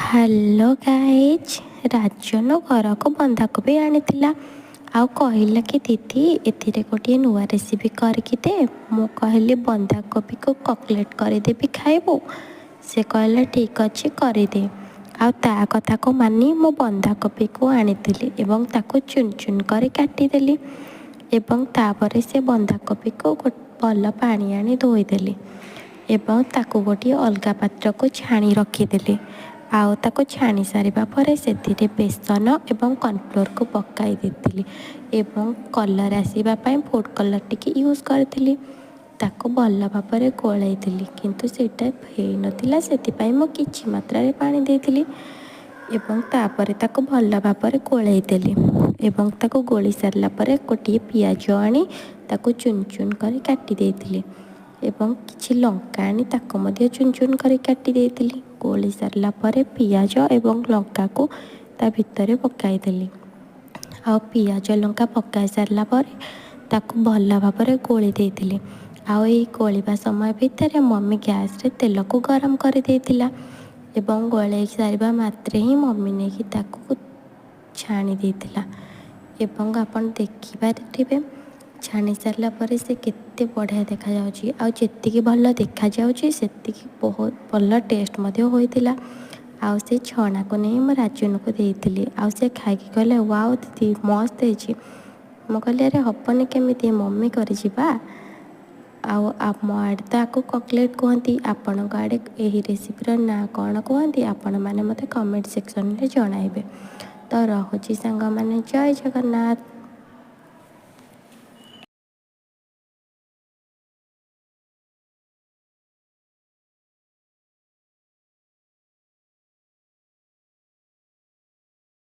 Hello guys, Rajan ଘରକୁ ବନ୍ଧାକୋବି ଆଣିଥିଲା ଆଉ କହିଲା କି ଦିଦି ଏଥିରେ ଗୋଟିଏ ନୂଆ ରେସିପି କରିକି ଦେ। ମୁଁ କହିଲି ବନ୍ଧାକୋବିକୁ କକଲେଟ୍ କରିଦେବି ଖାଇବୁ। ସେ କହିଲା ଠିକ୍ ଅଛି କରିଦେ। ଆଉ ତା କଥାକୁ ମାନି ମୁଁ ବନ୍ଧାକୋବିକୁ ଆଣିଥିଲି ଏବଂ ତାକୁ ଚୁନ୍ ଚୁନ୍ କରି କାଟିଦେଲି ଏବଂ ତାପରେ ସେ ବନ୍ଧାକୋବିକୁ ଭଲ ପାଣି ଆଣି ଧୋଇଦେଲି ଏବଂ ତାକୁ ଗୋଟିଏ ଅଲଗା ପାତ୍ରକୁ ଛାଣି ରଖିଦେଲି। ଆଉ ତାକୁ ଛାଣି ସାରିବା ପରେ ସେଥିରେ ବେସନ ଏବଂ କର୍ଣ୍ଣଫ୍ଲୋରକୁ ପକାଇ ଦେଇଥିଲି ଏବଂ କଲର୍ ଆସିବା ପାଇଁ ଫୁଡ଼୍ କଲର୍ ଟିକେ ୟୁଜ୍ କରିଥିଲି। ତାକୁ ଭଲ ଭାବରେ ଗୋଳାଇଥିଲି କିନ୍ତୁ ସେଇଟା ହେଇନଥିଲା, ସେଥିପାଇଁ ମୁଁ କିଛି ମାତ୍ରାରେ ପାଣି ଦେଇଥିଲି ଏବଂ ତାପରେ ତାକୁ ଭଲ ଭାବରେ ଗୋଳାଇ ଦେଲି ଏବଂ ତାକୁ ଗୋଳି ସାରିଲା ପରେ ଗୋଟିଏ ପିଆଜ ଆଣି ତାକୁ ଚୁନ୍ ଚୁନ୍ କରି କାଟି ଦେଇଥିଲି ଏବଂ କିଛି ଲଙ୍କା ଆଣି ତାକୁ ମଧ୍ୟ ଚୁନ୍ ଚୁନ୍ କରି କାଟି ଦେଇଥିଲି। ଗୋଳି ସାରିଲା ପରେ ପିଆଜ ଏବଂ ଲଙ୍କାକୁ ତା ଭିତରେ ପକାଇଦେଲି ଆଉ ପିଆଜ ଲଙ୍କା ପକାଇ ସାରିଲା ପରେ ତାକୁ ଭଲ ଭାବରେ ଗୋଳି ଦେଇଥିଲି। ଆଉ ଏଇ ଗୋଳିବା ସମୟ ଭିତରେ ମମି ଗ୍ୟାସ୍ରେ ତେଲକୁ ଗରମ କରିଦେଇଥିଲା ଏବଂ ଗୋଳେଇ ସାରିବା ମାତ୍ରେ ହିଁ ମମି ନେଇକି ତାକୁ ଛାଣି ଦେଇଥିଲା ଏବଂ ଆପଣ ଦେଖିପାରିଥିବେ ଛାଣି ସାରିଲା ପରେ ସେ କେତେ ବଢ଼ିଆ ଦେଖାଯାଉଛି। ଆଉ ଯେତିକି ଭଲ ଦେଖାଯାଉଛି ସେତିକି ବହୁତ ଭଲ ଟେଷ୍ଟ ମଧ୍ୟ ହୋଇଥିଲା। ଆଉ ସେ ଛଣାକୁ ନେଇ ମୁଁ ରାଜନକୁ ଦେଇଥିଲି ଆଉ ସେ ଖାଇକି କହିଲେ ୱାଓ ଦିଦି ମସ୍ତ ହେଇଛି। ମୁଁ କହିଲି ଆରେ ହେବନି କେମିତି, ମମି କରିଯିବା। ଆଉ ଆମ ଆଡ଼େ ତ ଆକୁ କକଲେଟ୍ କୁହନ୍ତି, ଆପଣଙ୍କ ଆଡ଼େ ଏହି ରେସିପିର ନାଁ କ'ଣ କୁହନ୍ତି ଆପଣମାନେ ମୋତେ କମେଣ୍ଟ ସେକ୍ସନରେ ଜଣାଇବେ। ତ ରହୁଛି ସାଙ୍ଗମାନେ, ଜୟ ଜଗନ୍ନାଥ।